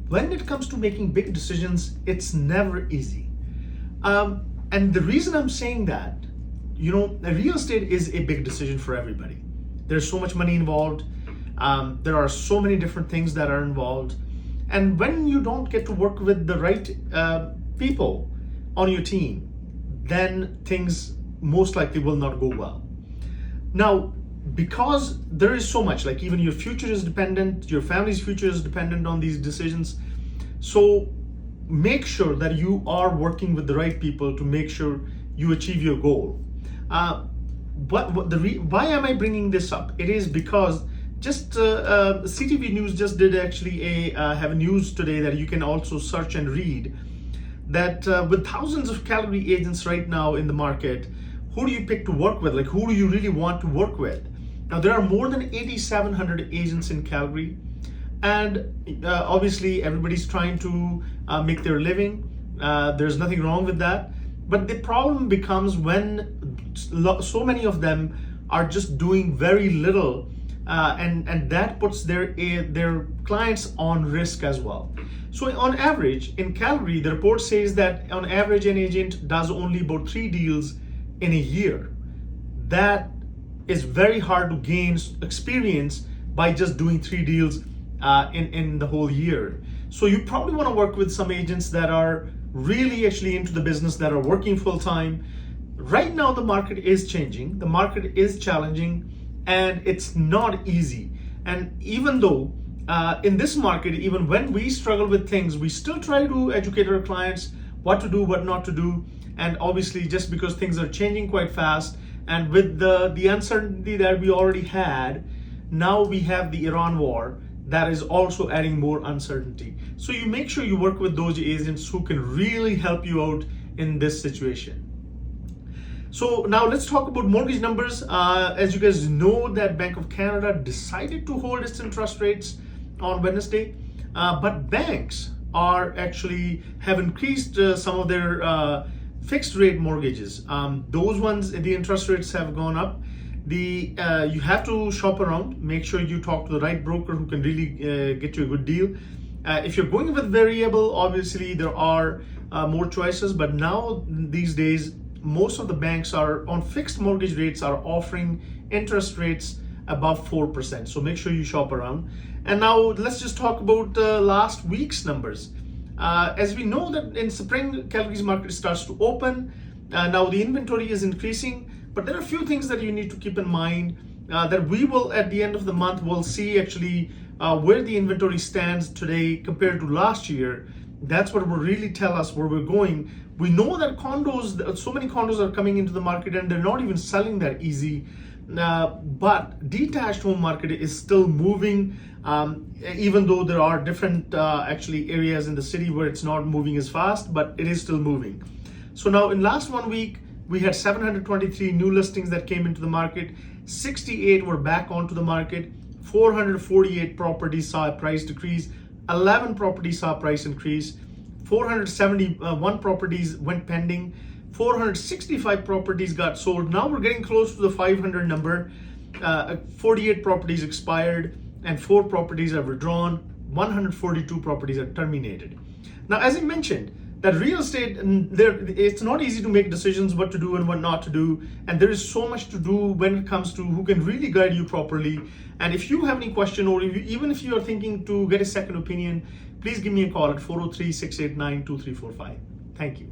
when it comes to making big decisions, it's never easy. And the reason I'm saying that, real estate is a big decision for everybody. There's so much money involved. There are so many different things that are involved. And when you don't get to work with the right people on your team, then things most likely will not go well. Now, because there is so much, like even your future is dependent, your family's future is dependent on these decisions. So make sure that you are working with the right people to make sure you achieve your goal. Why am I bringing this up? It is because just CTV News just did actually have a news today that you can also search and read, that with thousands of Calgary agents right now in the market, who do you pick to work with? Like, who do you really want to work with? Now, there are more than 8,700 agents in Calgary, and obviously everybody's trying to make their living. There's nothing wrong with that. But the problem becomes when so many of them are just doing very little, and that puts their clients on risk as well. So on average, in Calgary, the report says that on average, an agent does only about 3 deals in a year. That is very hard to gain experience by just doing 3 deals in the whole year. So you probably want to work with some agents that are really actually into the business, that are working full time. Right now, the market is changing, the market is challenging, and it's not easy. And even though in this market, even when we struggle with things, we still try to educate our clients what to do, what not to do. And obviously, just because things are changing quite fast, and with the uncertainty that we already had, now we have the Iran war that is also adding more uncertainty. So you make sure you work with those agents who can really help you out in this situation. So now let's talk about mortgage numbers. As you guys know, that Bank of Canada decided to hold its interest rates on Wednesday, but banks are actually have increased some of their fixed rate mortgages. Those ones, the interest rates have gone up. You have to shop around, make sure you talk to the right broker who can really get you a good deal. If you're going with variable, obviously there are more choices, but now these days, most of the banks are on fixed mortgage rates are offering interest rates above 4%. So make sure you shop around. And now let's just talk about last week's numbers. As we know that in spring, Calgary's market starts to open. Now the inventory is increasing, but there are a few things that you need to keep in mind that we will, at the end of the month, we'll see actually where the inventory stands today compared to last year. That's what will really tell us where we're going. We know that condos, so many condos are coming into the market and they're not even selling that easy. But detached home market is still moving, even though there are different actually areas in the city where it's not moving as fast, but it is still moving. So now in last 1 week, we had 723 new listings that came into the market. 68 were back onto the market. 448 properties saw a price decrease. 11 properties saw a price increase. 471 properties went pending. 465 properties got sold. Now we're getting close to the 500 number. 48 properties expired and 4 properties are withdrawn. 142 properties are terminated. Now, as I mentioned, that real estate, it's not easy to make decisions what to do and what not to do. And there is so much to do when it comes to who can really guide you properly. And if you have any question, or even if you are thinking to get a second opinion, please give me a call at 403-689-2345. Thank you.